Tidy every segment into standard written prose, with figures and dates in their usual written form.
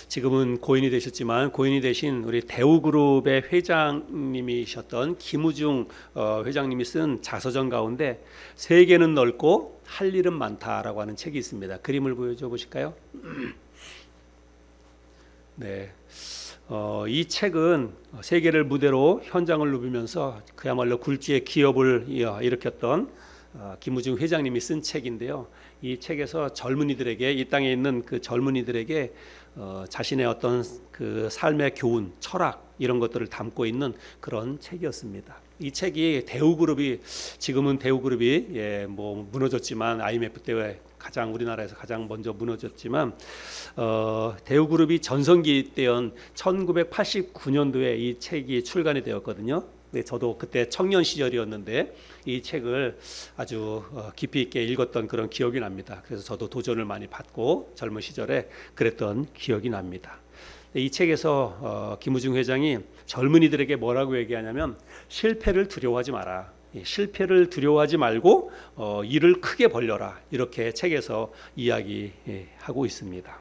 지금은 고인이 되셨지만 고인이 되신 우리 대우그룹의 회장님이셨던 김우중 회장님이 쓴 자서전 가운데 세계는 넓고 할 일은 많다라고 하는 책이 있습니다. 그림을 보여줘 보실까요? 네. 이 책은 세계를 무대로 현장을 누비면서 그야말로 굴지의 기업을 일으켰던 김우중 회장님이 쓴 책인데요. 이 책에서 젊은이들에게, 이 땅에 있는 그 젊은이들에게 자신의 어떤 그 삶의 교훈, 철학 이런 것들을 담고 있는 그런 책이었습니다. 이 책이 대우그룹이, 지금은 대우그룹이 뭐 무너졌지만 IMF 때 가장 우리나라에서 가장 먼저 무너졌지만 대우그룹이 전성기 때인 1989년도에 이 책이 출간이 되었거든요. 네, 저도 그때 청년 시절이었는데 이 책을 아주 깊이 있게 읽었던 그런 기억이 납니다. 그래서 저도 도전을 많이 받고 젊은 시절에 그랬던 기억이 납니다. 이 책에서 김우중 회장이 젊은이들에게 뭐라고 얘기하냐면 실패를 두려워하지 마라. 실패를 두려워하지 말고 일을 크게 벌려라. 이렇게 책에서 이야기하고 있습니다.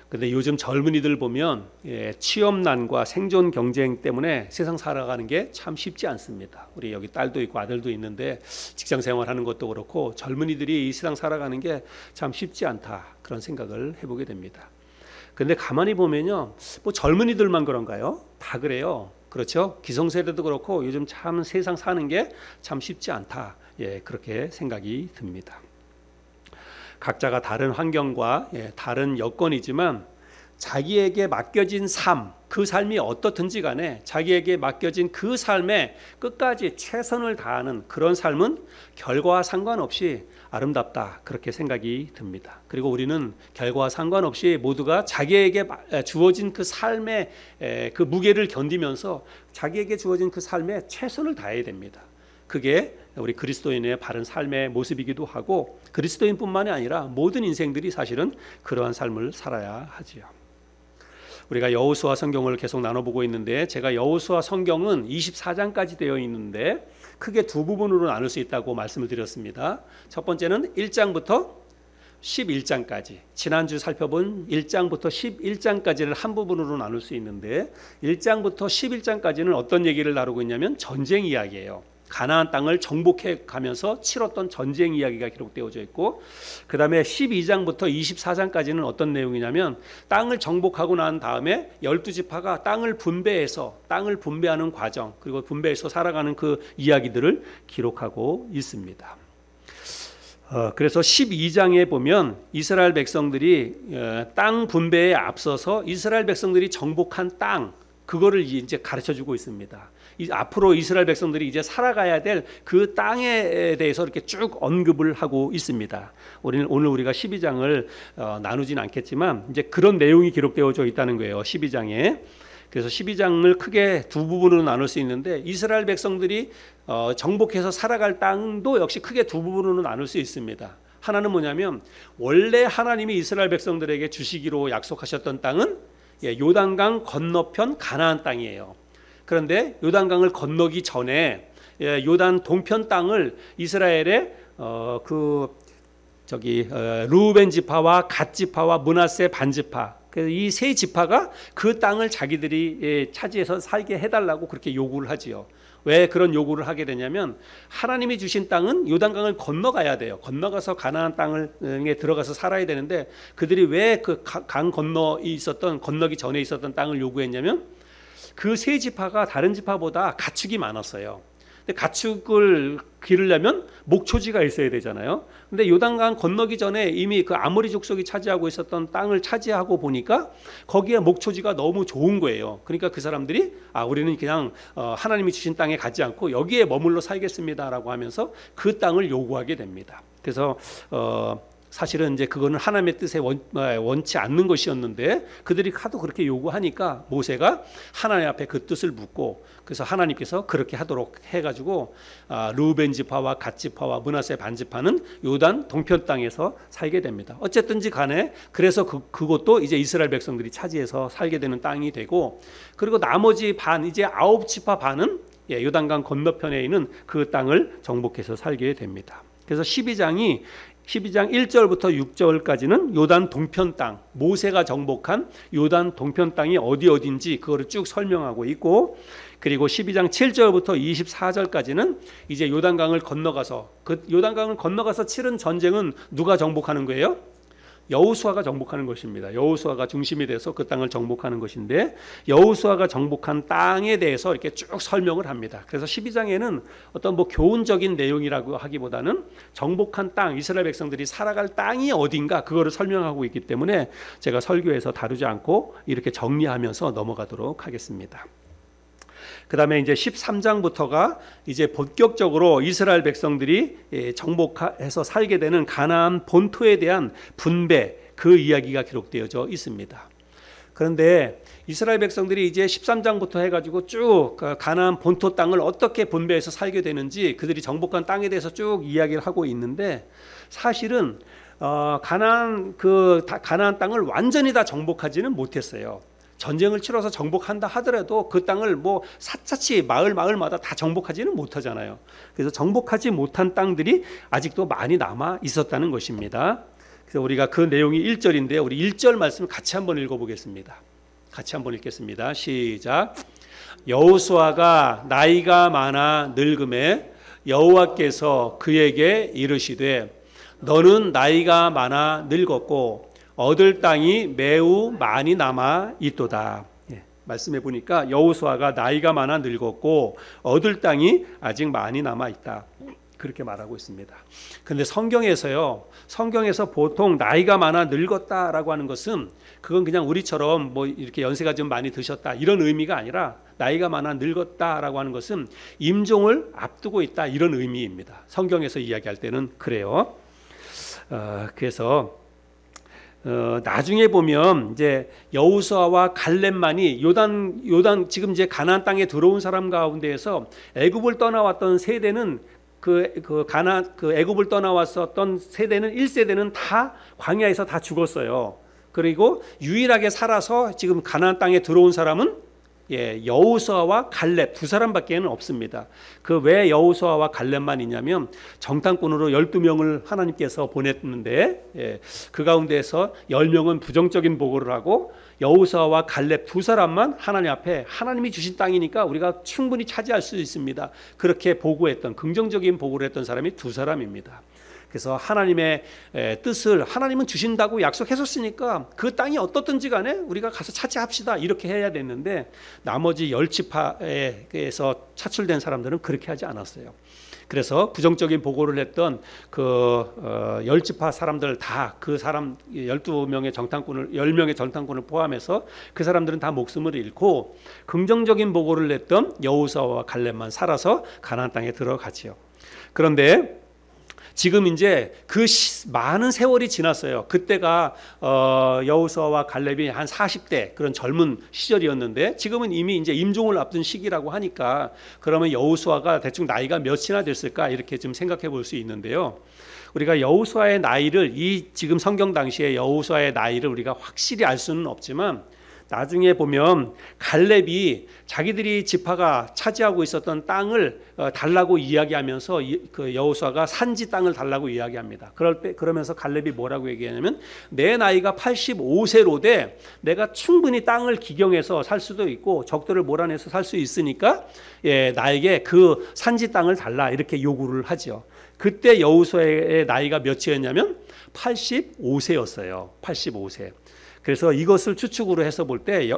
근데 요즘 젊은이들 보면 취업난과 생존 경쟁 때문에 세상 살아가는 게 참 쉽지 않습니다. 우리 여기 딸도 있고 아들도 있는데 직장 생활하는 것도 그렇고 젊은이들이 이 세상 살아가는 게 참 쉽지 않다, 그런 생각을 해보게 됩니다. 근데 가만히 보면요, 뭐 젊은이들만 그런가요? 다 그래요. 그렇죠? 기성세대도 그렇고 요즘 참 세상 사는 게 참 쉽지 않다, 그렇게 생각이 듭니다. 각자가 다른 환경과 다른 여건이지만 자기에게 맡겨진 삶, 그 삶이 어떻든지 간에 자기에게 맡겨진 그 삶에 끝까지 최선을 다하는 그런 삶은 결과와 상관없이 아름답다, 그렇게 생각이 듭니다. 그리고 우리는 결과와 상관없이 모두가 자기에게 주어진 그 삶의 그 무게를 견디면서 자기에게 주어진 그 삶에 최선을 다해야 됩니다. 그게 우리 그리스도인의 바른 삶의 모습이기도 하고, 그리스도인뿐만이 아니라 모든 인생들이 사실은 그러한 삶을 살아야 하지요. 우리가 여호수아 성경을 계속 나눠보고 있는데, 제가 여호수아 성경은 24장까지 되어 있는데 크게 두 부분으로 나눌 수 있다고 말씀을 드렸습니다. 첫 번째는 1장부터 11장까지, 지난주 살펴본 1장부터 11장까지를 한 부분으로 나눌 수 있는데, 1장부터 11장까지는 어떤 얘기를 다루고 있냐면 전쟁 이야기예요. 가나안 땅을 정복해 가면서 치렀던 전쟁 이야기가 기록되어져 있고, 그 다음에 12장부터 24장까지는 어떤 내용이냐면 땅을 정복하고 난 다음에 12지파가 땅을 분배하는 과정, 그리고 분배해서 살아가는 그 이야기들을 기록하고 있습니다. 그래서 12장에 보면 이스라엘 백성들이 땅 분배에 앞서서 이스라엘 백성들이 정복한 땅, 그거를 이제 가르쳐주고 있습니다. 앞으로 이스라엘 백성들이 이제 살아가야 될 그 땅에 대해서 이렇게 쭉 언급을 하고 있습니다. 오늘 우리가 12장을 나누진 않겠지만 이제 그런 내용이 기록되어져 있다는 거예요, 12장에. 그래서 12장을 크게 두 부분으로 나눌 수 있는데, 이스라엘 백성들이 정복해서 살아갈 땅도 역시 크게 두 부분으로 나눌 수 있습니다. 하나는 뭐냐면, 원래 하나님이 이스라엘 백성들에게 주시기로 약속하셨던 땅은 요단강 건너편 가나안 땅이에요. 그런데 요단강을 건너기 전에 요단 동편 땅을 이스라엘의 르우벤 지파와 갓 지파와 므낫세 반 지파, 그래서 이 세 지파가 그 땅을 자기들이 차지해서 살게 해달라고 그렇게 요구를 하지요. 왜 그런 요구를 하게 되냐면, 하나님이 주신 땅은 요단강을 건너가야 돼요. 건너가서 가나안 땅에 들어가서 살아야 되는데, 그들이 왜 그 강 건너기 전에 있었던 땅을 요구했냐면, 그 세 지파가 다른 지파보다 가축이 많았어요. 근데 가축을 기르려면 목초지가 있어야 되잖아요. 근데 요단강 건너기 전에 이미 그 아모리 족속이 차지하고 있었던 땅을 차지하고 보니까 거기에 목초지가 너무 좋은 거예요. 그러니까 그 사람들이 우리는 그냥 하나님이 주신 땅에 가지 않고 여기에 머물러 살겠습니다라고 하면서 그 땅을 요구하게 됩니다. 그래서 사실은 이제 그거는 하나님의 뜻에 원치 않는 것이었는데, 그들이 하도 그렇게 요구하니까 모세가 하나님 앞에 그 뜻을 묻고, 그래서 하나님께서 그렇게 하도록 해가지고 르우벤 지파와 갓 지파와 므낫세 반 지파는 요단 동편 땅에서 살게 됩니다. 어쨌든지 간에 그래서 그것도 이제 이스라엘 백성들이 차지해서 살게 되는 땅이 되고, 그리고 나머지 반, 이제 9지파 반은 요단강 건너편에 있는 그 땅을 정복해서 살게 됩니다. 그래서 12장 1절부터 6절까지는 요단 동편 땅, 모세가 정복한 요단 동편 땅이 어딘지 그거를 쭉 설명하고 있고, 그리고 12장 7절부터 24절까지는 이제 요단강을 건너가서 요단강을 건너가서 치른 전쟁은 누가 정복하는 거예요? 여호수아가 정복하는 것입니다. 여호수아가 중심이 돼서 그 땅을 정복하는 것인데, 여호수아가 정복한 땅에 대해서 이렇게 쭉 설명을 합니다. 그래서 12장에는 어떤 뭐 교훈적인 내용이라고 하기보다는 정복한 땅, 이스라엘 백성들이 살아갈 땅이 어딘가 그거를 설명하고 있기 때문에 제가 설교에서 다루지 않고 이렇게 정리하면서 넘어가도록 하겠습니다. 그 다음에 이제 13장부터가 이제 본격적으로 이스라엘 백성들이 정복해서 살게 되는 가나안 본토에 대한 분배, 그 이야기가 기록되어져 있습니다. 그런데 이스라엘 백성들이 이제 13장부터 해가지고 쭉 가나안 본토 땅을 어떻게 분배해서 살게 되는지, 그들이 정복한 땅에 대해서 쭉 이야기를 하고 있는데, 사실은 가나안 땅을 완전히 다 정복하지는 못했어요. 전쟁을 치러서 정복한다 하더라도 그 땅을 뭐 샅샅이 마을마다 다 정복하지는 못하잖아요. 그래서 정복하지 못한 땅들이 아직도 많이 남아 있었다는 것입니다. 그래서 우리가 그 내용이 1절인데요. 우리 1절 말씀을 같이 한번 읽어보겠습니다. 같이 한번 읽겠습니다. 시작. 여호수아가 나이가 많아 늙음에 여호와께서 그에게 이르시되 너는 나이가 많아 늙었고 얻을 땅이 매우 많이 남아 있도다. 말씀해 보니까 여호수아가 나이가 많아 늙었고 얻을 땅이 아직 많이 남아 있다, 그렇게 말하고 있습니다. 그런데 성경에서 보통 나이가 많아 늙었다라고 하는 것은 그건 그냥 우리처럼 뭐 이렇게 연세가 좀 많이 드셨다 이런 의미가 아니라, 나이가 많아 늙었다라고 하는 것은 임종을 앞두고 있다 이런 의미입니다. 성경에서 이야기할 때는 그래요. 그래서 나중에 보면 이제 여호수아와 갈렙만이 요단 지금 이제 가나안 땅에 들어온 사람 가운데에서 애굽을 떠나왔던 세대는 애굽을 떠나왔었던 세대는 1세대는 다 광야에서 다 죽었어요. 그리고 유일하게 살아서 지금 가나안 땅에 들어온 사람은 여호수아와 갈렙 두 사람밖에는 없습니다. 그 왜 여호수아와 갈렙만 있냐면 정탐꾼으로 12명을 하나님께서 보냈는데 그 가운데서 10명은 부정적인 보고를 하고 여호수아와 갈렙 두 사람만 하나님 앞에 하나님이 주신 땅이니까 우리가 충분히 차지할 수 있습니다, 그렇게 보고했던, 긍정적인 보고를 했던 사람이 두 사람입니다. 그래서 하나님의 뜻을 하나님은 주신다고 약속했었으니까 그 땅이 어떻든지 간에 우리가 가서 차지합시다 이렇게 해야 됐는데, 나머지 10지파에서 차출된 사람들은 그렇게 하지 않았어요. 그래서 부정적인 보고를 했던 그 10지파 사람들 다, 그 사람 12명의 정탐꾼을 10명의 정탐꾼을 포함해서 그 사람들은 다 목숨을 잃고, 긍정적인 보고를 냈던 여호수아와 갈렙만 살아서 가나안 땅에 들어가지요. 그런데 지금 이제 그 많은 세월이 지났어요. 그때가 여호수아와 갈렙이 한 40대 그런 젊은 시절이었는데, 지금은 이미 이제 임종을 앞둔 시기라고 하니까 그러면 여호수아가 대충 나이가 몇이나 됐을까 이렇게 좀 생각해 볼 수 있는데요. 우리가 여호수아의 나이를, 이 지금 성경 당시에 여호수아의 나이를 우리가 확실히 알 수는 없지만, 나중에 보면 갈렙이 자기들이 지파가 차지하고 있었던 땅을 달라고 이야기하면서 그 여호수아가 산지 땅을 달라고 이야기합니다. 그러면서 갈렙이 뭐라고 얘기하냐면, 내 나이가 85세로 돼 내가 충분히 땅을 기경해서 살 수도 있고 적들을 몰아내서 살 수 있으니까 나에게 그 산지 땅을 달라 이렇게 요구를 하죠. 그때 여호수아의 나이가 몇이었냐면 85세였어요. 85세. 그래서 이것을 추측으로 해서 볼 때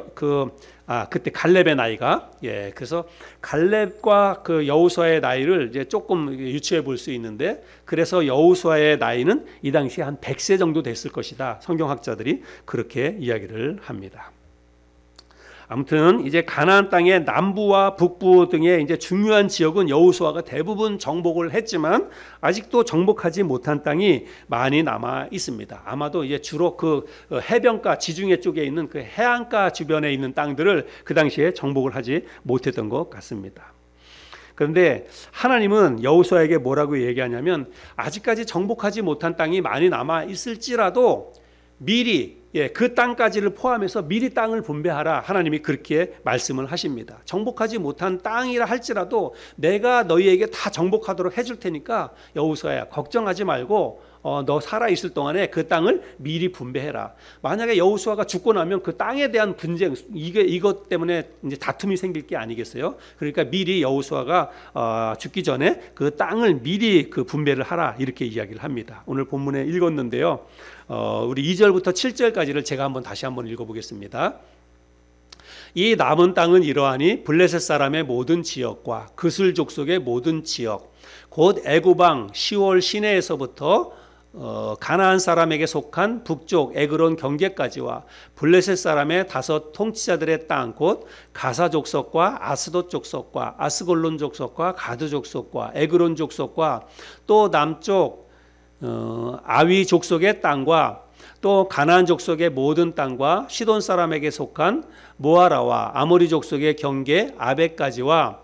그때 갈렙의 나이가 그래서 갈렙과 그 여호수아의 나이를 이제 조금 유추해 볼 수 있는데, 그래서 여호수아의 나이는 이 당시에 한 100세 정도 됐을 것이다, 성경학자들이 그렇게 이야기를 합니다. 아무튼 이제 가나안 땅의 남부와 북부 등의 이제 중요한 지역은 여호수아가 대부분 정복을 했지만 아직도 정복하지 못한 땅이 많이 남아 있습니다. 아마도 이제 주로 그 해변가 지중해 쪽에 있는 그 해안가 주변에 있는 땅들을 그 당시에 정복을 하지 못했던 것 같습니다. 그런데 하나님은 여호수아에게 뭐라고 얘기하냐면, 아직까지 정복하지 못한 땅이 많이 남아 있을지라도 미리 그 땅까지를 포함해서 미리 땅을 분배하라. 하나님이 그렇게 말씀을 하십니다. 정복하지 못한 땅이라 할지라도 내가 너희에게 다 정복하도록 해줄 테니까 여호수아야, 걱정하지 말고 너 살아있을 동안에 그 땅을 미리 분배해라. 만약에 여호수아가 죽고 나면 그 땅에 대한 분쟁, 이것 때문에 이제 다툼이 생길 게 아니겠어요? 그러니까 미리 여호수아가 죽기 전에 그 땅을 미리 그 분배를 하라, 이렇게 이야기를 합니다. 오늘 본문에 읽었는데요. 우리 2절부터 7절까지를 제가 다시 한번 읽어보겠습니다. 이 남은 땅은 이러하니 블레셋 사람의 모든 지역과 그슬 족속의 모든 지역, 곧 애굽 왕 시월 시내에서부터 가나안 사람에게 속한 북쪽 에그론 경계까지와 블레셋 사람의 5 통치자들의 땅, 곧 가사 족속과 아스돗 족속과 아스골론 족속과 가드 족속과 에그론 족속과 또 남쪽 아위 족속의 땅과 또 가나안 족속의 모든 땅과 시돈 사람에게 속한 모아라와 아모리 족속의 경계 아베까지와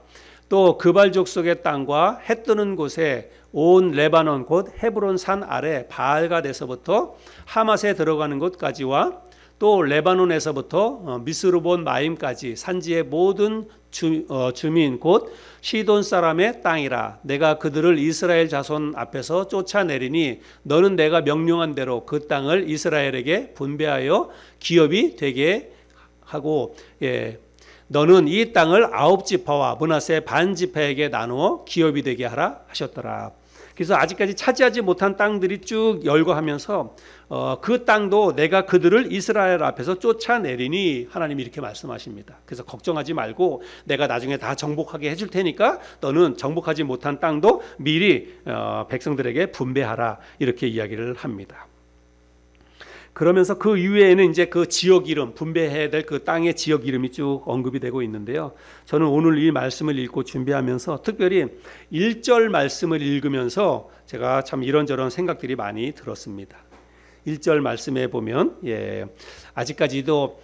또 그발 족속의 땅과 해 뜨는 곳에 온 레바논 곧 헤브론 산 아래 바알갓에서부터 하맛에 들어가는 곳까지와 또 레바논에서부터 미스르본 마임까지 산지의 모든 주민 곧 시돈 사람의 땅이라. 내가 그들을 이스라엘 자손 앞에서 쫓아내리니 너는 내가 명령한 대로 그 땅을 이스라엘에게 분배하여 기업이 되게 하고, 너는 이 땅을 9지파와 므낫세 반지파에게 나누어 기업이 되게 하라 하셨더라. 그래서 아직까지 차지하지 못한 땅들이 쭉 열거하면서 그 땅도 내가 그들을 이스라엘 앞에서 쫓아내리니 하나님이 이렇게 말씀하십니다. 그래서 걱정하지 말고 내가 나중에 다 정복하게 해줄 테니까 너는 정복하지 못한 땅도 미리 백성들에게 분배하라, 이렇게 이야기를 합니다. 그러면서 그 이후에는 이제 그 지역 이름, 분배해야 될 그 땅의 지역 이름이 쭉 언급이 되고 있는데요. 저는 오늘 이 말씀을 읽고 준비하면서 특별히 1절 말씀을 읽으면서 제가 참 이런저런 생각들이 많이 들었습니다. 1절 말씀에 보면 아직까지도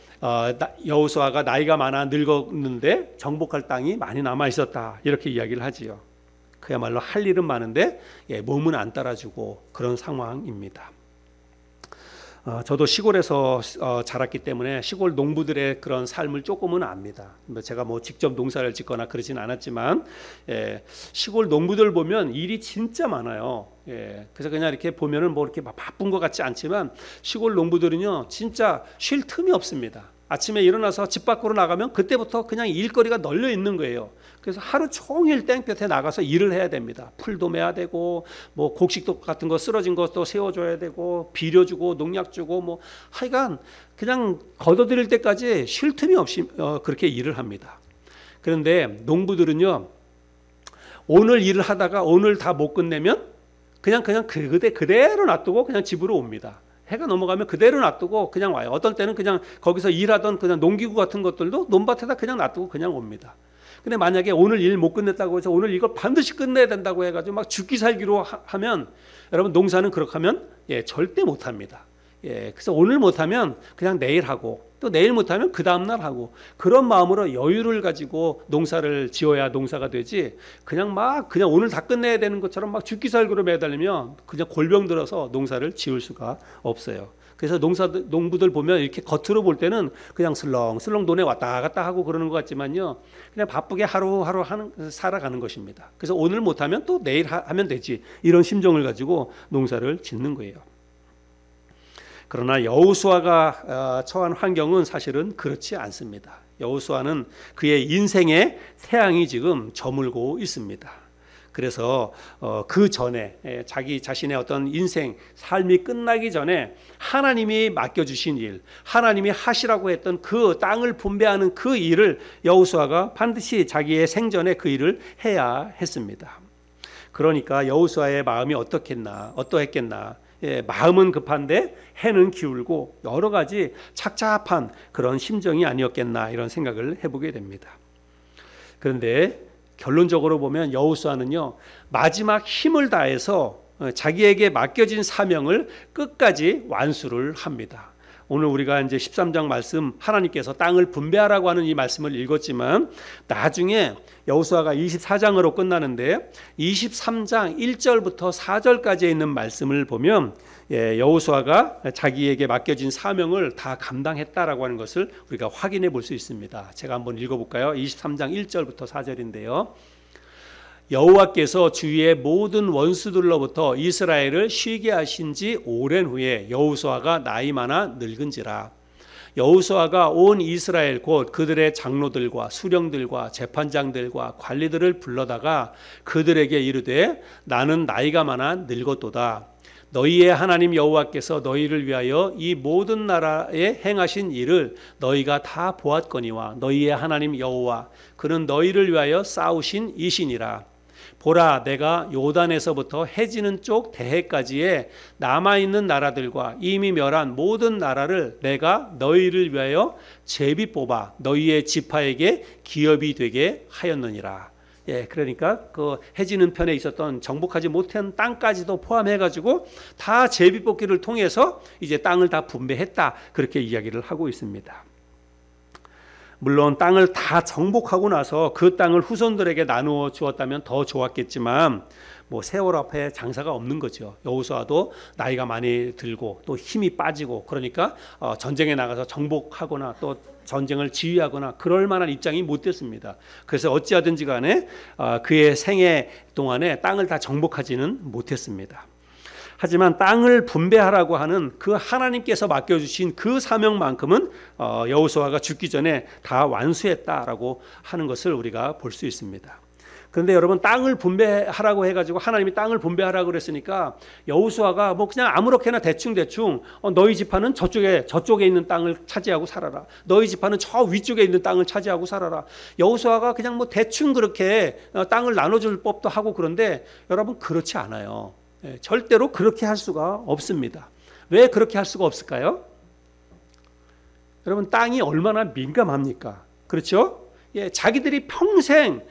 여호수아가 나이가 많아 늙었는데 정복할 땅이 많이 남아 있었다, 이렇게 이야기를 하지요. 그야말로 할 일은 많은데 몸은 안 따라주고 그런 상황입니다. 저도 시골에서 자랐기 때문에 시골 농부들의 그런 삶을 조금은 압니다. 제가 직접 농사를 짓거나 그러진 않았지만 시골 농부들 보면 일이 진짜 많아요. 그래서 그냥 이렇게 보면은 이렇게 막 바쁜 것 같지 않지만 시골 농부들은요 진짜 쉴 틈이 없습니다. 아침에 일어나서 집 밖으로 나가면 그때부터 그냥 일거리가 널려 있는 거예요. 그래서 하루 종일 땡볕에 나가서 일을 해야 됩니다. 풀도 매야 되고 곡식도 같은 거 쓰러진 것도 세워줘야 되고 비료주고 농약 주고 하여간 그냥 걷어들일 때까지 쉴 틈이 없이 그렇게 일을 합니다. 그런데 농부들은요 오늘 일을 하다가 오늘 다 못 끝내면 그냥 그대로 놔두고 그냥 집으로 옵니다. 해가 넘어가면 그대로 놔두고 그냥 와요. 어떤 때는 그냥 거기서 일하던 그냥 농기구 같은 것들도 논밭에다 그냥 놔두고 그냥 옵니다. 근데 만약에 오늘 일 못 끝냈다고 해서 오늘 이걸 반드시 끝내야 된다고 해가지고 막 죽기 살기로 하면 여러분 농사는 그렇게 하면 절대 못합니다. 그래서 오늘 못하면 그냥 내일 하고 또 내일 못하면 그 다음날 하고 그런 마음으로 여유를 가지고 농사를 지어야 농사가 되지 그냥 오늘 다 끝내야 되는 것처럼 막 죽기 살기로 매달리면 그냥 골병 들어서 농사를 지을 수가 없어요. 그래서 농부들 보면 이렇게 겉으로 볼 때는 그냥 슬렁슬렁 논에 왔다 갔다 하고 그러는 것 같지만요 그냥 바쁘게 하루하루 살아가는 것입니다. 그래서 오늘 못하면 또 내일 하면 되지, 이런 심정을 가지고 농사를 짓는 거예요. 그러나 여호수아가 처한 환경은 사실은 그렇지 않습니다. 여호수아는 그의 인생의 태양이 지금 저물고 있습니다. 그래서 그 전에 자기 자신의 어떤 인생 삶이 끝나기 전에 하나님이 맡겨주신 일, 하나님이 하시라고 했던 그 땅을 분배하는 그 일을 여호수아가 반드시 자기의 생전에 그 일을 해야 했습니다. 그러니까 여호수아의 마음이 어떠했겠나. 마음은 급한데 해는 기울고 여러 가지 착잡한 그런 심정이 아니었겠나, 이런 생각을 해보게 됩니다. 그런데 결론적으로 보면 여호수아는요 마지막 힘을 다해서 자기에게 맡겨진 사명을 끝까지 완수를 합니다. 오늘 우리가 이제 13장 말씀 하나님께서 땅을 분배하라고 하는 이 말씀을 읽었지만 나중에 여호수아가 24장으로 끝나는데 23장 1절부터 4절까지에 있는 말씀을 보면 여호수아가 자기에게 맡겨진 사명을 다 감당했다라고 하는 것을 우리가 확인해 볼 수 있습니다. 제가 한번 읽어볼까요? 23장 1절부터 4절인데요. 여호와께서 주위의 모든 원수들로부터 이스라엘을 쉬게 하신 지 오랜 후에 여호수아가 나이 많아 늙은지라. 여호수아가 온 이스라엘 곧 그들의 장로들과 수령들과 재판장들과 관리들을 불러다가 그들에게 이르되 나는 나이가 많아 늙었도다. 너희의 하나님 여호와께서 너희를 위하여 이 모든 나라에 행하신 일을 너희가 다 보았거니와 너희의 하나님 여호와 그는 너희를 위하여 싸우신 이시니라. 보라, 내가 요단에서부터 해지는 쪽 대해까지의 남아있는 나라들과 이미 멸한 모든 나라를 내가 너희를 위하여 제비 뽑아 너희의 지파에게 기업이 되게 하였느니라. 그러니까 그 해지는 편에 있었던 정복하지 못한 땅까지도 포함해가지고 다 제비 뽑기를 통해서 이제 땅을 다 분배했다, 그렇게 이야기를 하고 있습니다. 물론 땅을 다 정복하고 나서 그 땅을 후손들에게 나누어 주었다면 더 좋았겠지만 뭐 세월 앞에 장사가 없는 거죠. 여호수아도 나이가 많이 들고 또 힘이 빠지고 그러니까 전쟁에 나가서 정복하거나 또 전쟁을 지휘하거나 그럴 만한 입장이 못 됐습니다. 그래서 어찌하든지 간에 그의 생애 동안에 땅을 다 정복하지는 못했습니다. 하지만 땅을 분배하라고 하는 그 하나님께서 맡겨주신 그 사명만큼은 여호수아가 죽기 전에 다 완수했다라고 하는 것을 우리가 볼 수 있습니다. 그런데 여러분, 땅을 분배하라고 해가지고 하나님이 땅을 분배하라고 그랬으니까 여호수아가 뭐 그냥 아무렇게나 대충 너희 지파는 저쪽에 있는 땅을 차지하고 살아라, 너희 지파는 저 위쪽에 있는 땅을 차지하고 살아라, 여호수아가 그냥 뭐 대충 그렇게 땅을 나눠줄 법도 하고. 그런데 여러분, 그렇지 않아요. 절대로 그렇게 할 수가 없습니다. 왜 그렇게 할 수가 없을까요? 여러분, 땅이 얼마나 민감합니까? 그렇죠? 자기들이 평생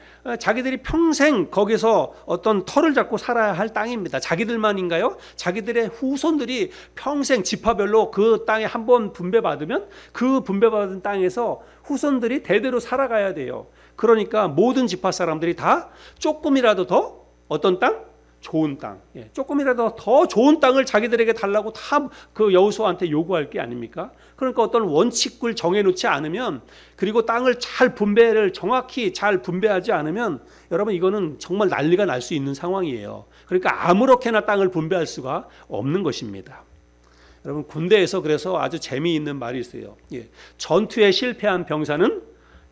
거기서 어떤 터를 잡고 살아야 할 땅입니다. 자기들만인가요? 자기들의 후손들이 평생 지파별로 그 땅에 한번 분배받으면 그 분배받은 땅에서 후손들이 대대로 살아가야 돼요. 그러니까 모든 지파 사람들이 다 조금이라도 더 어떤 땅? 좋은 땅, 조금이라도 더 좋은 땅을 자기들에게 달라고 다 그 여호수아한테 요구할 게 아닙니까? 그러니까 어떤 원칙을 정해놓지 않으면, 그리고 땅을 정확히 잘 분배하지 않으면 여러분, 이거는 정말 난리가 날 수 있는 상황이에요. 그러니까 아무렇게나 땅을 분배할 수가 없는 것입니다. 여러분, 군대에서 그래서 아주 재미있는 말이 있어요. 전투에 실패한 병사는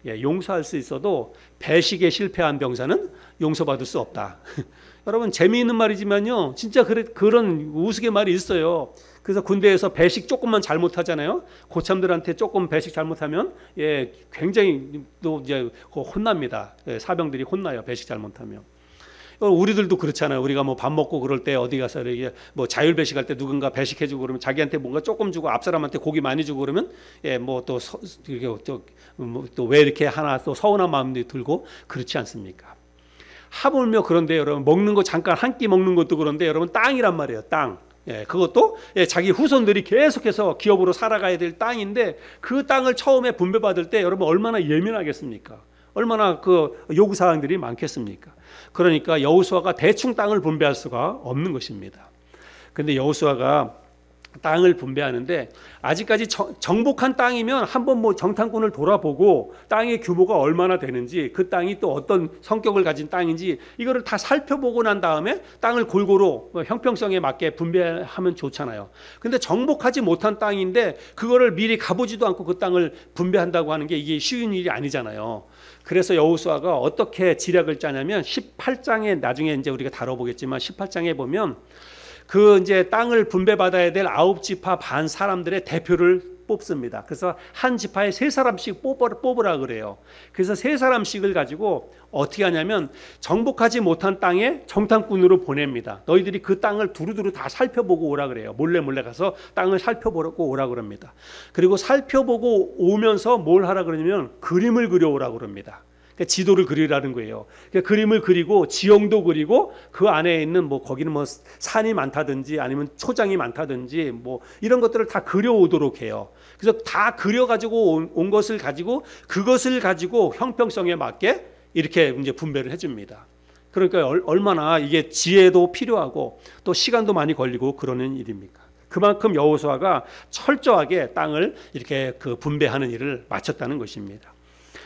용서할 수 있어도 배식에 실패한 병사는 용서받을 수 없다. 여러분, 재미있는 말이지만요, 진짜 그런 우스갯말이 있어요. 그래서 군대에서 배식 조금만 잘못하잖아요. 고참들한테 조금 배식 잘못하면 굉장히 또 이제 혼납니다. 사병들이 혼나요, 배식 잘못하면. 우리들도 그렇잖아요. 우리가 뭐 밥 먹고 그럴 때 어디 가서 이렇게 뭐 자율 배식할 때 누군가 배식해주고 그러면 자기한테 뭔가 조금 주고 앞 사람한테 고기 많이 주고 그러면 뭐 또 또 왜 이렇게 하나 또 서운한 마음이 들고 그렇지 않습니까? 하물며 그런데 여러분, 먹는 거 잠깐 한 끼 먹는 것도 그런데 여러분, 땅이란 말이에요. 땅. 그것도 자기 후손들이 계속해서 기업으로 살아가야 될 땅인데 그 땅을 처음에 분배받을 때 여러분, 얼마나 예민하겠습니까? 얼마나 그 요구사항들이 많겠습니까? 그러니까 여호수아가 대충 땅을 분배할 수가 없는 것입니다. 그런데 여호수아가 땅을 분배하는데 아직까지 정복한 땅이면 한번 뭐 정탐꾼을 돌아보고 땅의 규모가 얼마나 되는지, 그 땅이 또 어떤 성격을 가진 땅인지 이거를 다 살펴보고 난 다음에 땅을 골고루 형평성에 맞게 분배하면 좋잖아요. 근데 정복하지 못한 땅인데 그거를 미리 가보지도 않고 그 땅을 분배한다고 하는 게 이게 쉬운 일이 아니잖아요. 그래서 여호수아가 어떻게 지략을 짜냐면 18장에 나중에 이제 우리가 다뤄보겠지만 18장에 보면 그 이제 땅을 분배받아야 될 9지파 반 사람들의 대표를 뽑습니다. 그래서 한 지파에 3사람씩 뽑으라 그래요. 그래서 3사람씩을 가지고 어떻게 하냐면 정복하지 못한 땅에 정탐꾼으로 보냅니다. 너희들이 그 땅을 두루두루 다 살펴보고 오라 그래요. 몰래 가서 땅을 살펴보고 오라 그럽니다. 그리고 살펴보고 오면서 뭘 하라 그러냐면 그림을 그려오라 그럽니다. 그러니까 지도를 그리라는 거예요. 그러니까 그림을 그리고 지형도 그리고 그 안에 있는 뭐 거기는 뭐 산이 많다든지 아니면 초장이 많다든지 뭐 이런 것들을 다 그려오도록 해요. 그래서 다 그려가지고 온 것을 가지고 그것을 가지고 형평성에 맞게 이렇게 이제 분배를 해줍니다. 그러니까 얼마나 이게 지혜도 필요하고 또 시간도 많이 걸리고 그러는 일입니까? 그만큼 여호수아가 철저하게 땅을 이렇게 그 분배하는 일을 마쳤다는 것입니다.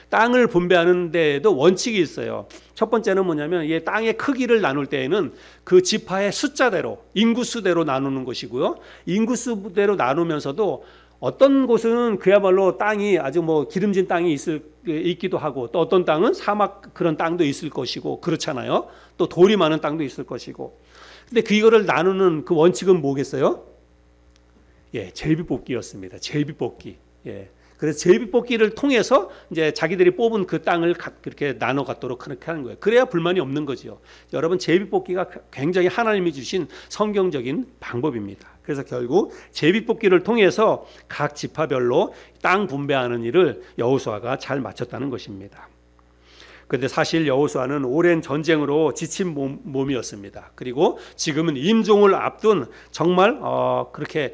땅을 분배하는 데에도 원칙이 있어요. 첫 번째는 뭐냐면 이 땅의 크기를 나눌 때에는 그 지파의 숫자대로 인구수대로 나누는 것이고요. 인구수대로 나누면서도 어떤 곳은 그야말로 땅이 아주 뭐 기름진 땅이 있기도 하고 또 어떤 땅은 사막 그런 땅도 있을 것이고 그렇잖아요. 또 돌이 많은 땅도 있을 것이고. 근데 그거를 나누는 그 원칙은 뭐겠어요? 예, 제비뽑기였습니다. 제비뽑기. 예. 그래서 제비뽑기를 통해서 이제 자기들이 뽑은 그 땅을 그렇게 나눠 갖도록 그렇게 하는 거예요. 그래야 불만이 없는 거죠. 여러분, 제비뽑기가 굉장히 하나님이 주신 성경적인 방법입니다. 그래서 결국 제비뽑기를 통해서 각 지파별로 땅 분배하는 일을 여호수아가 잘 마쳤다는 것입니다. 그런데 사실 여호수아는 오랜 전쟁으로 지친 몸이었습니다. 그리고 지금은 임종을 앞둔 정말 그렇게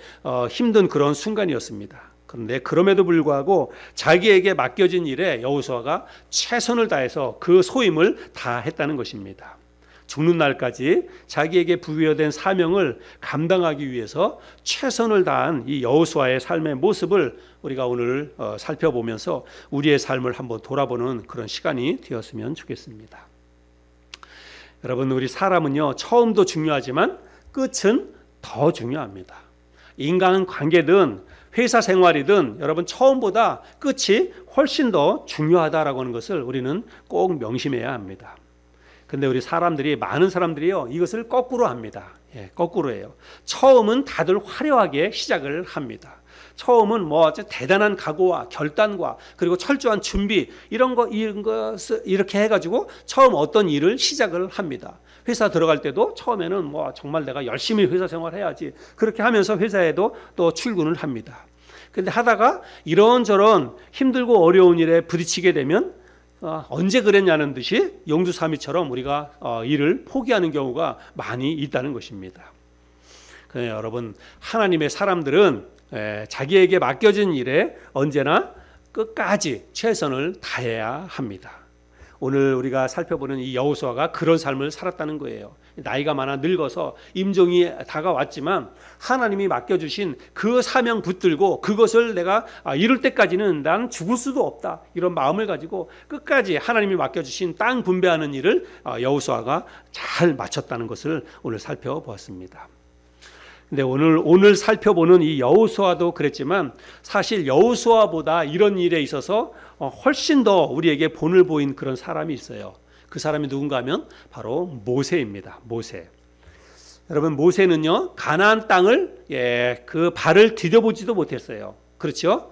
힘든 그런 순간이었습니다. 그런데 그럼에도 불구하고 자기에게 맡겨진 일에 여호수아가 최선을 다해서 그 소임을 다했다는 것입니다. 죽는 날까지 자기에게 부여된 사명을 감당하기 위해서 최선을 다한 이 여호수아의 삶의 모습을 우리가 오늘 살펴보면서 우리의 삶을 한번 돌아보는 그런 시간이 되었으면 좋겠습니다. 여러분, 우리 사람은요, 처음도 중요하지만 끝은 더 중요합니다. 인간 관계든 회사 생활이든 여러분 처음보다 끝이 훨씬 더 중요하다라고 하는 것을 우리는 꼭 명심해야 합니다. 근데 우리 사람들이 많은 사람들이요 이것을 거꾸로 합니다. 예, 거꾸로 해요. 처음은 다들 화려하게 시작을 합니다. 처음은 뭐 대단한 각오와 결단과 그리고 철저한 준비 이런 것을 이렇게 해가지고 처음 어떤 일을 시작을 합니다. 회사 들어갈 때도 처음에는 뭐 정말 내가 열심히 회사 생활해야지 그렇게 하면서 회사에도 또 출근을 합니다. 근데 하다가 이런저런 힘들고 어려운 일에 부딪히게 되면 언제 그랬냐는 듯이 용두사미처럼 우리가 일을 포기하는 경우가 많이 있다는 것입니다. 그래서 여러분, 하나님의 사람들은 자기에게 맡겨진 일에 언제나 끝까지 최선을 다해야 합니다. 오늘 우리가 살펴보는 이 여호수아가 그런 삶을 살았다는 거예요. 나이가 많아 늙어서 임종이 다가왔지만 하나님이 맡겨주신 그 사명 붙들고 그것을 내가 이룰 때까지는 난 죽을 수도 없다 이런 마음을 가지고 끝까지 하나님이 맡겨주신 땅 분배하는 일을 여호수아가 잘 마쳤다는 것을 오늘 살펴보았습니다. 근데 오늘 살펴보는 이 여호수아도 그랬지만 사실 여호수아보다 이런 일에 있어서 훨씬 더 우리에게 본을 보인 그런 사람이 있어요. 그 사람이 누군가 하면 바로 모세입니다. 모세. 여러분, 모세는요 가나안 땅을 그 발을 디뎌보지도 못했어요. 그렇죠?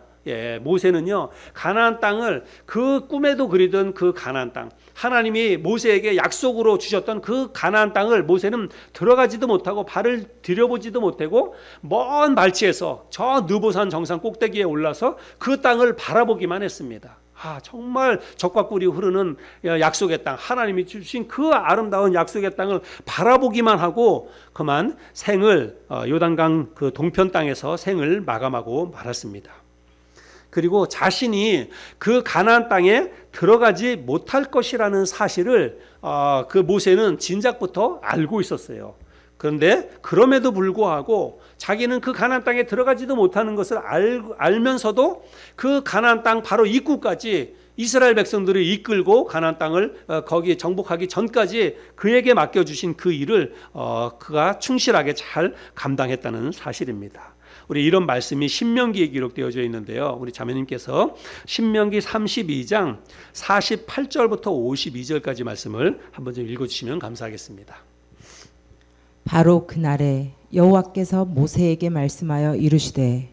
모세는요 가나안 땅을 그 꿈에도 그리던 그 가나안 땅, 하나님이 모세에게 약속으로 주셨던 그 가나안 땅을 모세는 들어가지도 못하고 발을 들여보지도 못하고 먼 발치에서 저 느보산 정상 꼭대기에 올라서 그 땅을 바라보기만 했습니다. 정말 적과 꿀이 흐르는 약속의 땅, 하나님이 주신 그 아름다운 약속의 땅을 바라보기만 하고 그만 생을 요단강 그 동편 땅에서 생을 마감하고 말았습니다. 그리고 자신이 그 가나안 땅에 들어가지 못할 것이라는 사실을 그 모세는 진작부터 알고 있었어요. 그런데 그럼에도 불구하고 자기는 그 가나안 땅에 들어가지도 못하는 것을 알면서도 그 가나안 땅 바로 입구까지 이스라엘 백성들을 이끌고 가나안 땅을 거기에 정복하기 전까지 그에게 맡겨주신 그 일을 그가 충실하게 잘 감당했다는 사실입니다. 우리 이런 말씀이 신명기에 기록되어져 있는데요. 우리 자매님께서 신명기 32장 48절부터 52절까지 말씀을 한번 좀 읽어주시면 감사하겠습니다. 바로 그날에 여호와께서 모세에게 말씀하여 이르시되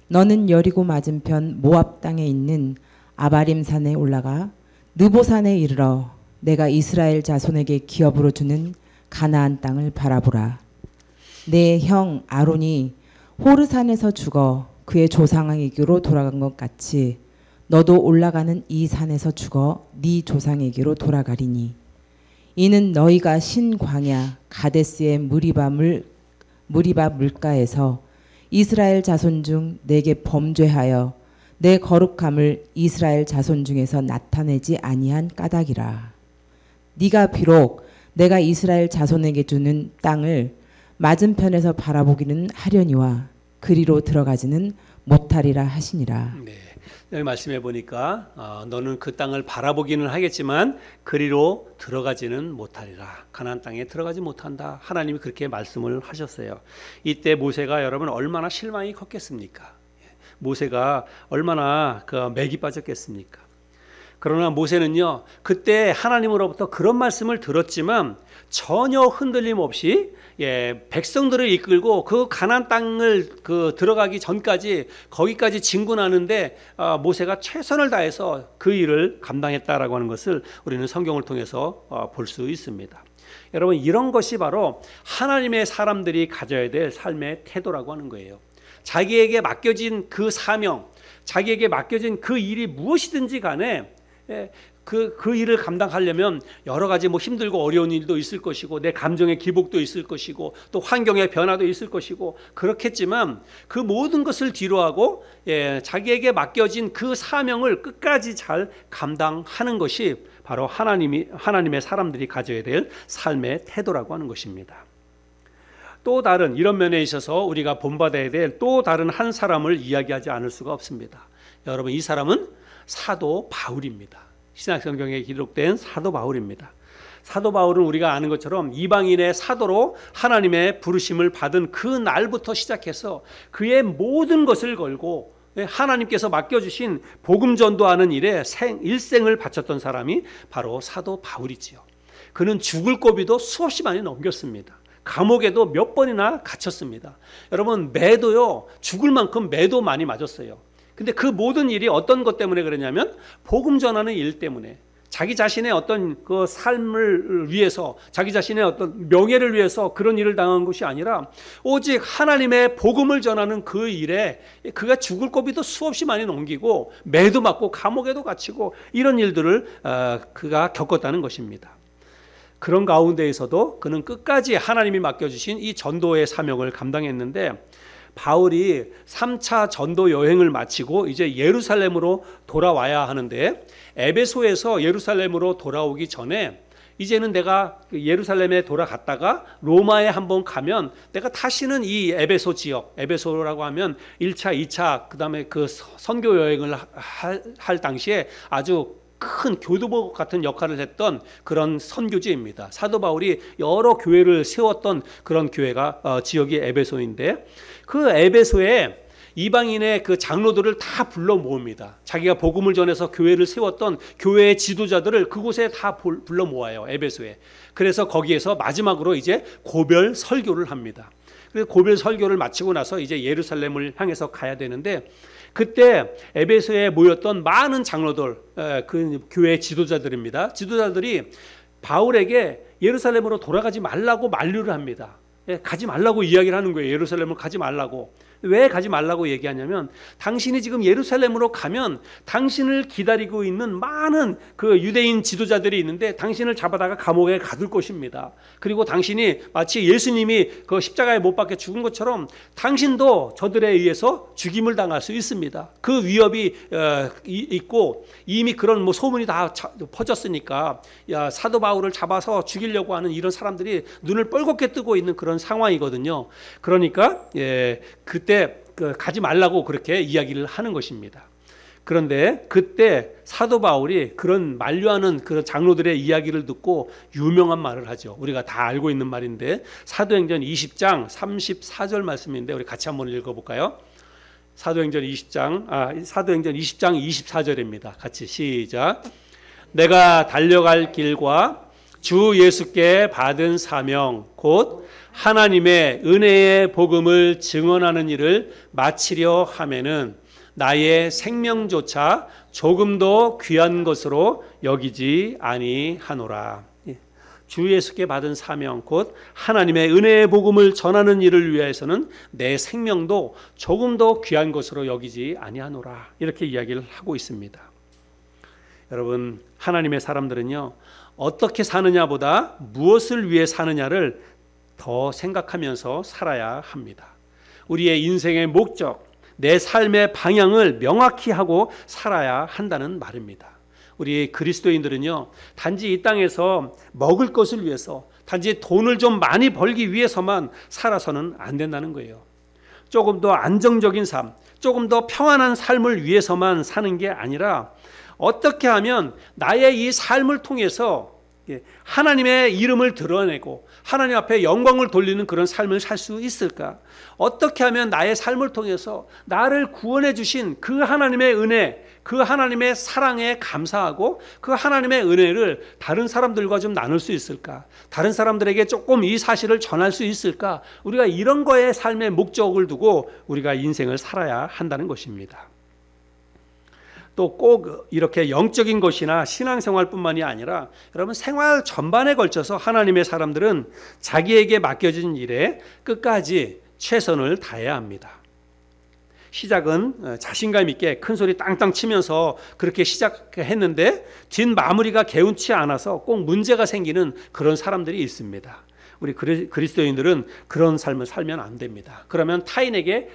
너는 여리고 맞은편 모압 땅에 있는 아바림 산에 올라가 느보산에 이르러 내가 이스라엘 자손에게 기업으로 주는 가나안 땅을 바라보라. 내 형 아론이 호르산에서 죽어 그의 조상에게로 돌아간 것 같이 너도 올라가는 이 산에서 죽어 네 조상에게로 돌아가리니 이는 너희가 신 광야 가데스의 무리바 물가에서 이스라엘 자손 중 내게 범죄하여 내 거룩함을 이스라엘 자손 중에서 나타내지 아니한 까닭이라. 네가 비록 내가 이스라엘 자손에게 주는 땅을 맞은편에서 바라보기는 하려니와 그리로 들어가지는 못하리라 하시니라. 네. 여기 말씀해 보니까 너는 그 땅을 바라보기는 하겠지만 그리로 들어가지는 못하리라. 가나안 땅에 들어가지 못한다. 하나님이 그렇게 말씀을 하셨어요. 이때 모세가 여러분 얼마나 실망이 컸겠습니까? 모세가 얼마나 맥이 빠졌겠습니까? 그러나 모세는요, 그때 하나님으로부터 그런 말씀을 들었지만 전혀 흔들림 없이 백성들을 이끌고 그 가나안 땅을 들어가기 전까지 거기까지 진군하는데 모세가 최선을 다해서 그 일을 감당했다라고 하는 것을 우리는 성경을 통해서 볼 수 있습니다. 여러분, 이런 것이 바로 하나님의 사람들이 가져야 될 삶의 태도라고 하는 거예요. 자기에게 맡겨진 그 사명, 자기에게 맡겨진 그 일이 무엇이든지 간에 그 일을 감당하려면 여러 가지 힘들고 어려운 일도 있을 것이고 내 감정의 기복도 있을 것이고 또 환경의 변화도 있을 것이고 그렇겠지만 그 모든 것을 뒤로하고 자기에게 맡겨진 그 사명을 끝까지 잘 감당하는 것이 바로 하나님의 사람들이 가져야 될 삶의 태도라고 하는 것입니다. 또 다른 이런 면에 있어서 우리가 본받아야 될 또 다른 한 사람을 이야기하지 않을 수가 없습니다. 여러분, 이 사람은 사도 바울입니다. 신약성경에 기록된 사도 바울입니다. 사도 바울은 우리가 아는 것처럼 이방인의 사도로 하나님의 부르심을 받은 그 날부터 시작해서 그의 모든 것을 걸고 하나님께서 맡겨주신 복음 전도하는 일에 일생을 바쳤던 사람이 바로 사도 바울이지요. 그는 죽을 고비도 수없이 많이 넘겼습니다. 감옥에도 몇 번이나 갇혔습니다. 여러분, 매도요, 죽을 만큼 매도 많이 맞았어요. 근데 그 모든 일이 어떤 것 때문에 그러냐면 복음 전하는 일 때문에, 자기 자신의 어떤 그 삶을 위해서, 자기 자신의 어떤 명예를 위해서 그런 일을 당한 것이 아니라 오직 하나님의 복음을 전하는 그 일에 그가 죽을 고비도 수없이 많이 넘기고 매도 맞고 감옥에도 갇히고 이런 일들을 그가 겪었다는 것입니다. 그런 가운데에서도 그는 끝까지 하나님이 맡겨주신 이 전도의 사명을 감당했는데, 바울이 3차 전도 여행을 마치고 이제 예루살렘으로 돌아와야 하는데, 에베소에서 예루살렘으로 돌아오기 전에 이제는 내가 예루살렘에 돌아갔다가 로마에 한번 가면 내가 다시는 이 에베소 지역, 에베소라고 하면 1차, 2차 그다음에 그 선교 여행을 할 당시에 아주 큰 교두보 같은 역할을 했던 그런 선교지입니다. 사도 바울이 여러 교회를 세웠던 그런 교회가 지역이 에베소인데, 그 에베소에 이방인의 그 장로들을 다 불러 모읍니다. 자기가 복음을 전해서 교회를 세웠던 교회의 지도자들을 그곳에 다 불러 모아요, 에베소에. 그래서 거기에서 마지막으로 이제 고별 설교를 합니다. 그래서 고별 설교를 마치고 나서 이제 예루살렘을 향해서 가야 되는데, 그때 에베소에 모였던 많은 장로들, 그 교회 지도자들입니다. 지도자들이 바울에게 예루살렘으로 돌아가지 말라고 만류를 합니다. 가지 말라고 이야기를 하는 거예요. 예루살렘을 가지 말라고. 왜 가지 말라고 얘기하냐면, 당신이 지금 예루살렘으로 가면 당신을 기다리고 있는 많은 그 유대인 지도자들이 있는데 당신을 잡아다가 감옥에 가둘 것입니다. 그리고 당신이 마치 예수님이 그 십자가에 못 박혀 죽은 것처럼 당신도 저들에 의해서 죽임을 당할 수 있습니다. 그 위협이 있고 이미 그런 소문이 다 퍼졌으니까 사도 바울을 잡아서 죽이려고 하는 이런 사람들이 눈을 뻘겋게 뜨고 있는 그런 상황이거든요. 그러니까 그때 가지 말라고 그렇게 이야기를 하는 것입니다. 그런데 그때 사도 바울이 그런 만류하는 그런 장로들의 이야기를 듣고 유명한 말을 하죠. 우리가 다 알고 있는 말인데, 사도행전 20장 34절 말씀인데 우리 같이 한번 읽어볼까요? 사도행전 20장 24절입니다. 같이 시작. 내가 달려갈 길과 주 예수께 받은 사명 곧 하나님의 은혜의 복음을 증언하는 일을 마치려 하면은 나의 생명조차 조금도 귀한 것으로 여기지 아니하노라. 주 예수께 받은 사명 곧 하나님의 은혜의 복음을 전하는 일을 위해서는 내 생명도 조금 더 귀한 것으로 여기지 아니하노라. 이렇게 이야기를 하고 있습니다. 여러분, 하나님의 사람들은요, 어떻게 사느냐보다 무엇을 위해 사느냐를 더 생각하면서 살아야 합니다. 우리의 인생의 목적, 내 삶의 방향을 명확히 하고 살아야 한다는 말입니다. 우리 그리스도인들은요, 단지 이 땅에서 먹을 것을 위해서, 단지 돈을 좀 많이 벌기 위해서만 살아서는 안 된다는 거예요. 조금 더 안정적인 삶, 조금 더 평안한 삶을 위해서만 사는 게 아니라 어떻게 하면 나의 이 삶을 통해서 하나님의 이름을 드러내고 하나님 앞에 영광을 돌리는 그런 삶을 살 수 있을까? 어떻게 하면 나의 삶을 통해서 나를 구원해 주신 그 하나님의 은혜, 그 하나님의 사랑에 감사하고 그 하나님의 은혜를 다른 사람들과 좀 나눌 수 있을까? 다른 사람들에게 조금 이 사실을 전할 수 있을까? 우리가 이런 거에 삶의 목적을 두고 우리가 인생을 살아야 한다는 것입니다. 또 꼭 이렇게 영적인 것이나 신앙생활뿐만이 아니라 여러분 생활 전반에 걸쳐서 하나님의 사람들은 자기에게 맡겨진 일에 끝까지 최선을 다해야 합니다. 시작은 자신감 있게 큰 소리 땅땅 치면서 그렇게 시작했는데 뒷마무리가 개운치 않아서 꼭 문제가 생기는 그런 사람들이 있습니다. 우리 그리스도인들은 그런 삶을 살면 안 됩니다. 그러면 타인에게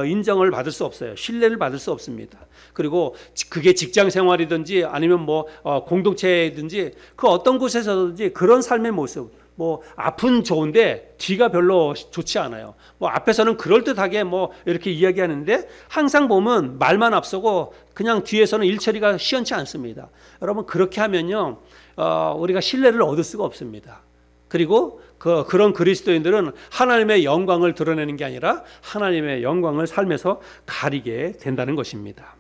인정을 받을 수 없어요. 신뢰를 받을 수 없습니다. 그리고 그게 직장 생활이든지 아니면 뭐 공동체든지 그 어떤 곳에서든지 그런 삶의 모습, 뭐 앞은 좋은데 뒤가 별로 좋지 않아요. 뭐 앞에서는 그럴듯하게 뭐 이렇게 이야기하는데 항상 보면 말만 앞서고 그냥 뒤에서는 일 처리가 시원치 않습니다. 여러분, 그렇게 하면요, 우리가 신뢰를 얻을 수가 없습니다. 그리고 그런 그리스도인들은 하나님의 영광을 드러내는 게 아니라 하나님의 영광을 삶에서 가리게 된다는 것입니다.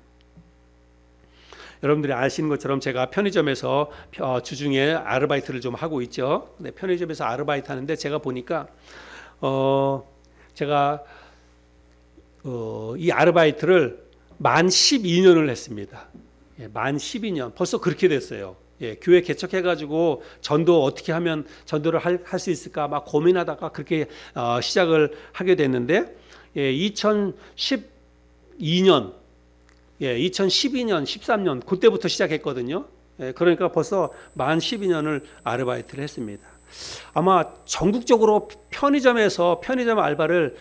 여러분들이 아시는 것처럼 제가 편의점에서 주중에 아르바이트를 좀 하고 있죠. 네, 편의점에서 아르바이트 하는데 제가 보니까 제가 이 아르바이트를 만 12년을 했습니다. 예, 만 12년 벌써 그렇게 됐어요. 예, 교회 개척해가지고 전도 어떻게 하면 전도를 할 수 있을까 막 고민하다가 그렇게 시작을 하게 됐는데, 예, 2012년, 예, 2012년, 13년 그때부터 시작했거든요. 예, 그러니까 벌써 만 12년을 아르바이트를 했습니다. 아마 전국적으로 편의점에서 편의점 알바를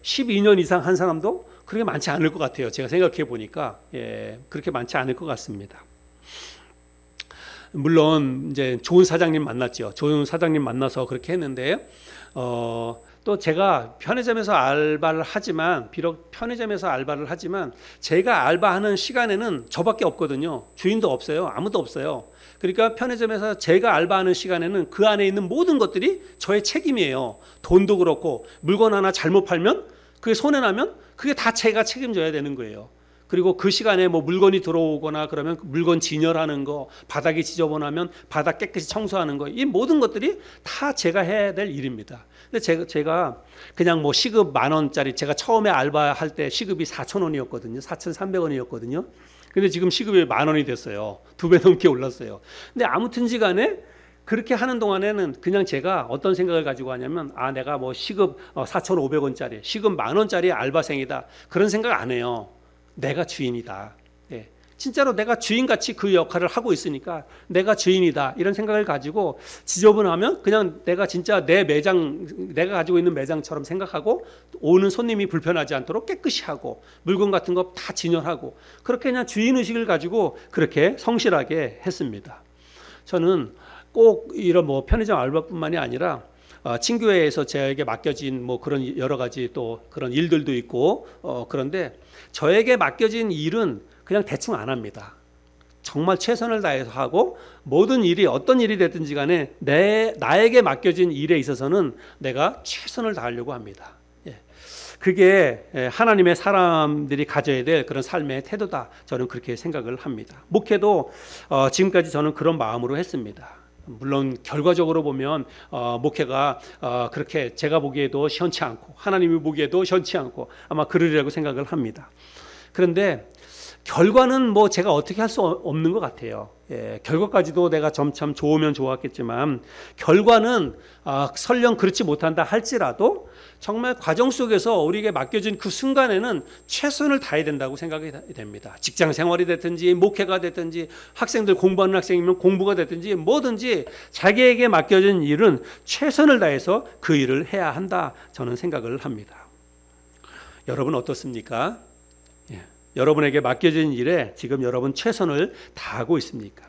12년 이상 한 사람도 그렇게 많지 않을 것 같아요. 제가 생각해 보니까 그렇게 많지 않을 것 같습니다. 물론 이제 좋은 사장님 만났죠. 좋은 사장님 만나서 그렇게 했는데 또 제가 편의점에서 알바를 하지만, 비록 편의점에서 알바를 하지만 제가 알바하는 시간에는 저밖에 없거든요. 주인도 없어요. 아무도 없어요. 그러니까 편의점에서 제가 알바하는 시간에는 그 안에 있는 모든 것들이 저의 책임이에요. 돈도 그렇고 물건 하나 잘못 팔면, 그게 손해나면 그게 다 제가 책임져야 되는 거예요. 그리고 그 시간에 뭐 물건이 들어오거나 그러면 물건 진열하는 거, 바닥이 지저분하면 바닥 깨끗이 청소하는 거, 이 모든 것들이 다 제가 해야 될 일입니다. 근데 제가 그냥 뭐 시급 10,000원짜리, 제가 처음에 알바할 때 시급이 4,000원이었거든요. 4,300원이었거든요. 근데 지금 시급이 10,000원이 됐어요. 2배 넘게 올랐어요. 근데 아무튼지 간에 그렇게 하는 동안에는 그냥 제가 어떤 생각을 가지고 하냐면, 내가 뭐 시급 4,500원짜리, 시급 10,000원짜리 알바생이다, 그런 생각 안 해요. 내가 주인이다. 예. 진짜로 내가 주인같이 그 역할을 하고 있으니까 내가 주인이다, 이런 생각을 가지고 지저분하면 그냥 내가 진짜 내 매장, 내가 가지고 있는 매장처럼 생각하고 오는 손님이 불편하지 않도록 깨끗이 하고 물건 같은 거 다 진열하고 그렇게 그냥 주인의식을 가지고 그렇게 성실하게 했습니다. 저는 꼭 이런 뭐 편의점 알바뿐만이 아니라 친교회에서 저에게 맡겨진 뭐 그런 여러 가지 또 그런 일들도 있고 그런데 저에게 맡겨진 일은 그냥 대충 안 합니다. 정말 최선을 다해서 하고 모든 일이 어떤 일이 됐든지 간에 나에게 맡겨진 일에 있어서는 내가 최선을 다하려고 합니다. 그게 하나님의 사람들이 가져야 될 그런 삶의 태도다, 저는 그렇게 생각을 합니다. 목회도 지금까지 저는 그런 마음으로 했습니다. 물론 결과적으로 보면 목회가 그렇게 제가 보기에도 시원치 않고 하나님이 보기에도 시원치 않고 아마 그러리라고 생각을 합니다. 그런데 결과는 뭐 제가 어떻게 할 수 없는 것 같아요. 결과까지도 내가 점참 좋으면 좋았겠지만 결과는 설령 그렇지 못한다 할지라도 정말 과정 속에서 우리에게 맡겨진 그 순간에는 최선을 다해야 된다고 생각이 됩니다. 직장 생활이 됐든지 목회가 됐든지 학생들 공부하는 학생이면 공부가 됐든지 뭐든지 자기에게 맡겨진 일은 최선을 다해서 그 일을 해야 한다, 저는 생각을 합니다. 여러분 어떻습니까? 여러분에게 맡겨진 일에 지금 여러분 최선을 다하고 있습니까?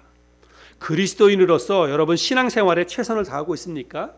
그리스도인으로서 여러분 신앙생활에 최선을 다하고 있습니까?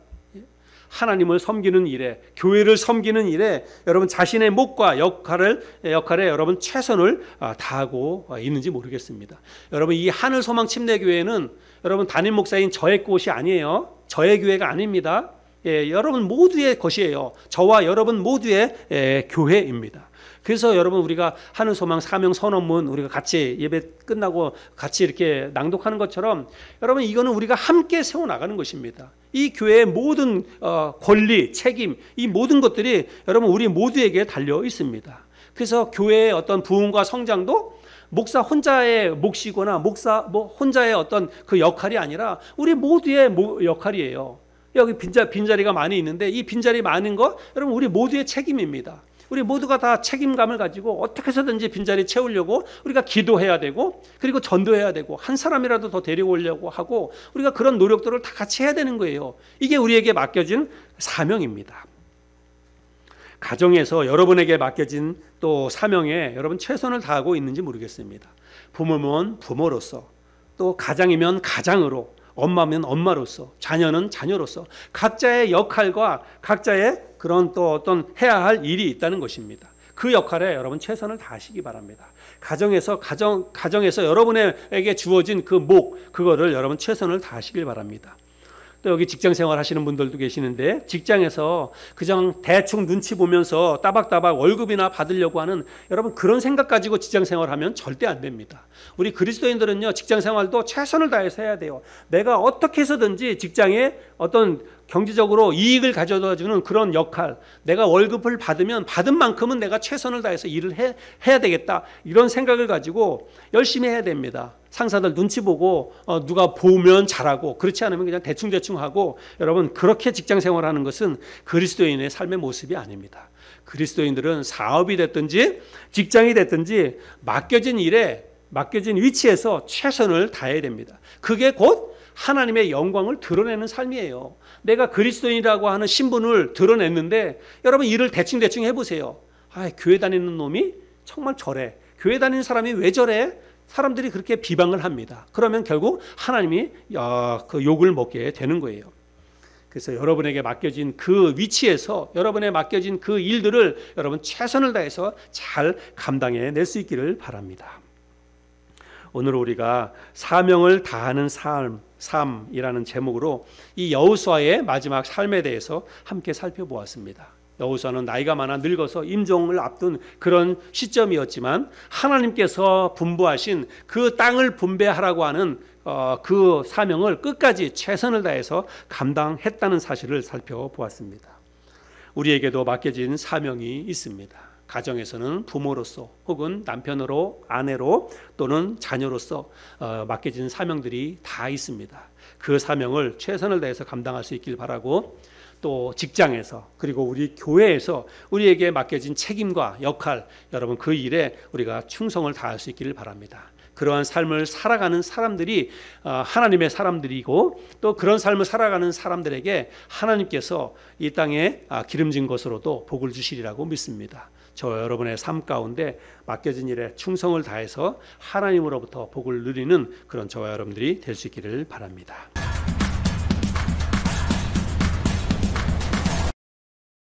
하나님을 섬기는 일에, 교회를 섬기는 일에 여러분 자신의 몫과 역할에 여러분 최선을 다하고 있는지 모르겠습니다. 여러분 이 하늘소망 침례교회는 여러분 담임 목사인 저의 곳이 아니에요. 저의 교회가 아닙니다. 여러분 모두의 것이에요. 저와 여러분 모두의 교회입니다. 그래서 여러분 우리가 하늘소망 사명 선언문 우리가 같이 예배 끝나고 같이 이렇게 낭독하는 것처럼 여러분 이거는 우리가 함께 세워나가는 것입니다. 이 교회의 모든 권리, 책임, 이 모든 것들이 여러분 우리 모두에게 달려 있습니다. 그래서 교회의 어떤 부흥과 성장도 목사 혼자의 몫이거나 목사 혼자의 어떤 그 역할이 아니라 우리 모두의 역할이에요. 여기 빈자리가 많이 있는데 이 빈자리 많은 거 여러분 우리 모두의 책임입니다. 우리 모두가 다 책임감을 가지고 어떻게 해서든지 빈자리 채우려고 우리가 기도해야 되고 그리고 전도해야 되고 한 사람이라도 더 데려오려고 하고 우리가 그런 노력들을 다 같이 해야 되는 거예요. 이게 우리에게 맡겨진 사명입니다. 가정에서 여러분에게 맡겨진 또 사명에 여러분 최선을 다하고 있는지 모르겠습니다. 부모면 부모로서, 또 가장이면 가장으로, 엄마면 엄마로서, 자녀는 자녀로서 각자의 역할과 각자의 그런 또 어떤 해야 할 일이 있다는 것입니다. 그 역할에 여러분 최선을 다하시기 바랍니다. 가정에서 여러분에게 주어진 그 그거를 여러분 최선을 다하시길 바랍니다. 또 여기 직장 생활 하시는 분들도 계시는데 직장에서 그냥 대충 눈치 보면서 따박따박 월급이나 받으려고 하는 여러분 그런 생각 가지고 직장 생활하면 절대 안 됩니다. 우리 그리스도인들은요 직장 생활도 최선을 다해서 해야 돼요. 내가 어떻게 해서든지 직장에 어떤 경제적으로 이익을 가져다 주는 그런 역할, 내가 월급을 받으면 받은 만큼은 내가 최선을 다해서 일을 해야 되겠다, 이런 생각을 가지고 열심히 해야 됩니다. 상사들 눈치 보고 누가 보면 잘하고 그렇지 않으면 그냥 대충 하고, 여러분 그렇게 직장 생활하는 것은 그리스도인의 삶의 모습이 아닙니다. 그리스도인들은 사업이 됐든지 직장이 됐든지 맡겨진 일에 맡겨진 위치에서 최선을 다해야 됩니다. 그게 곧 하나님의 영광을 드러내는 삶이에요. 내가 그리스도인이라고 하는 신분을 드러냈는데 여러분 일을 대충 해보세요. 교회 다니는 놈이 정말 저래, 교회 다니는 사람이 왜 저래? 사람들이 그렇게 비방을 합니다. 그러면 결국 하나님이 그 욕을 먹게 되는 거예요. 그래서 여러분에게 맡겨진 그 위치에서 여러분에 맡겨진 그 일들을 여러분 최선을 다해서 잘 감당해낼 수 있기를 바랍니다. 오늘 우리가 사명을 다하는 삶이라는 제목으로 이 여호수아의 마지막 삶에 대해서 함께 살펴보았습니다. 여호수아는 나이가 많아 늙어서 임종을 앞둔 그런 시점이었지만 하나님께서 분부하신 그 땅을 분배하라고 하는 그 사명을 끝까지 최선을 다해서 감당했다는 사실을 살펴보았습니다. 우리에게도 맡겨진 사명이 있습니다. 가정에서는 부모로서 혹은 남편으로, 아내로 또는 자녀로서 맡겨진 사명들이 다 있습니다. 그 사명을 최선을 다해서 감당할 수 있길 바라고, 또 직장에서 그리고 우리 교회에서 우리에게 맡겨진 책임과 역할, 여러분 그 일에 우리가 충성을 다할 수 있기를 바랍니다. 그러한 삶을 살아가는 사람들이 하나님의 사람들이고, 또 그런 삶을 살아가는 사람들에게 하나님께서 이 땅에 기름진 것으로도 복을 주시리라고 믿습니다. 저 여러분의 삶 가운데 맡겨진 일에 충성을 다해서 하나님으로부터 복을 누리는 그런 저와 여러분들이 될 수 있기를 바랍니다.